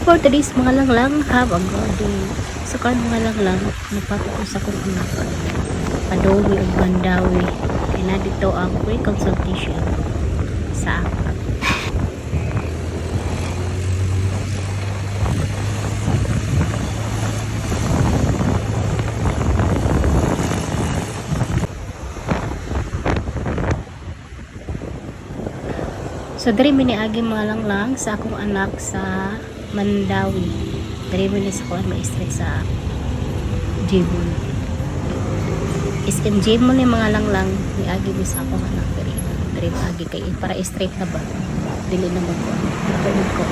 For today's mga lang have a good day. So karon mga lang nagpato ko sa kong anak. Padowi ug Mandawi. Kaya na dito ang free consultation sa akin. So diri miniagi mga lang sa akong anak sa Mandawi. Diri mini sa kuan ma-stress sa Jibon. Iskan Jibon ni mga lang niagi mi sa akong anak diri. Diri agi kay para straight na ba. Dili na mo ko. Tulog ko.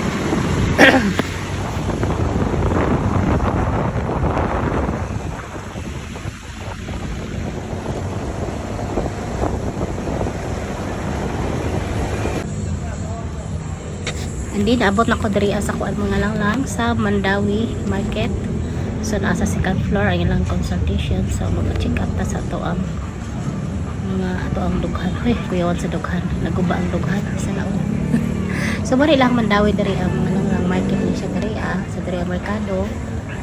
Hindi naabot na ko diri sa kuan mga lang sa Mandawi Market. So nasa second floor ay lang consultation. So mag-check up ta sa ato ang mga ato ang dughan. Hoy, kuyawan sa dughan. Naguba ang dughan sa naon. So mari lang Mandawi diri ang mga lang market ni siya diri sa diri ang merkado.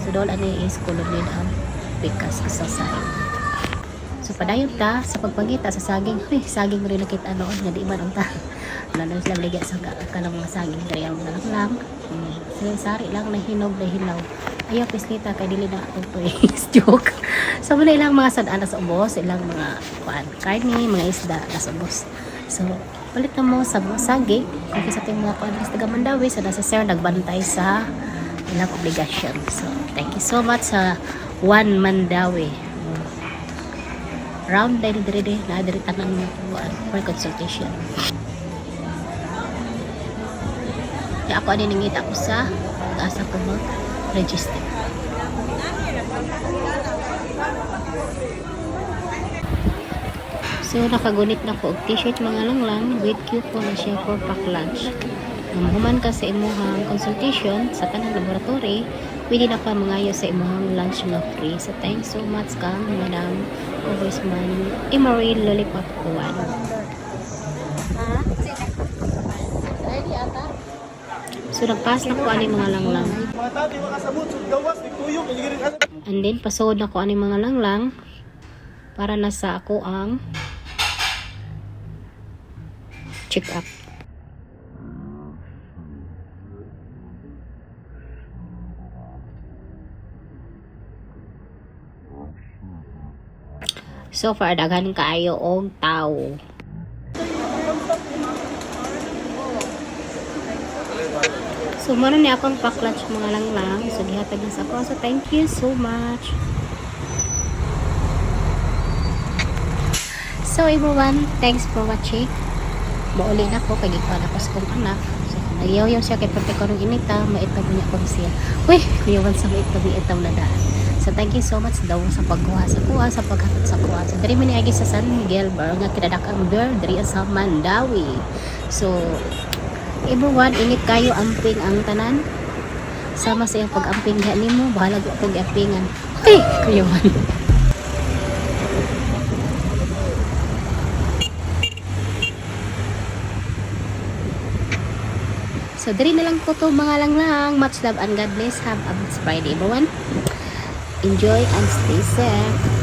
So doon ani is kulog ang pikas sa side. So padayon ta sa pagpangita sa saging. Hoy, saging rin nakita noon nga di man ang ta. Lalo sila ligya sa kanang mga saging diri ang lang. Sari lang na hinog na hilaw. Ayaw pislita kay dili na ato to joke. So muna ilang mga sadaan sa ubos, ilang mga karne, mga isda sa ubos. So palit na mo sa mga saging kung sa ating mga kuan sa taga Mandawi, so nasa sir nagbantay sa ilang obligasyon. So thank you so much sa One Mandawi. Round diri na diri tanang for consultation. Ya ako ani nangita ko sa asa ko mag-register. So nakagunit na ko og t-shirt mga lang with coupon na siya for pack lunch. Human ka sa imuhang consultation sa tanang laboratory, pwede na ka mangayo sa imuhang lunch nga free. So thanks so much kang Madam Congressman Emory Lollipop Kuwan. So nagpass na ko ani mga lang. And then pasod na ko ani mga lang para nasa ako ang check up. So far daghan kaayo og tao. So, muna ni akong pack-lunch mga lang. So, gihatag na sa ako. So, thank you so much. So, everyone, thanks for watching. Mauli na ko, kagikuan ako sa kong anak. So, nagyaw-yaw siya kay pati ko nung inita, maitaw niya ko siya. Uy, kuyawan sa maitaw na daan. So, thank you so much daw sa pagkuha sa kuha, sa paghatod sa kuha. So, dari man niagi sa San Miguel, bar nga kinadakang bear, dari sa Mandawi. So, everyone, init kayo amping ang tanan. Sama sa iyong pag-amping diha nimo, bahala ko pag ampingan. Hey, kuyawan. So, diri na lang po to mga lang. Much love and God bless. Have a blessed Friday, everyone. Enjoy and stay safe.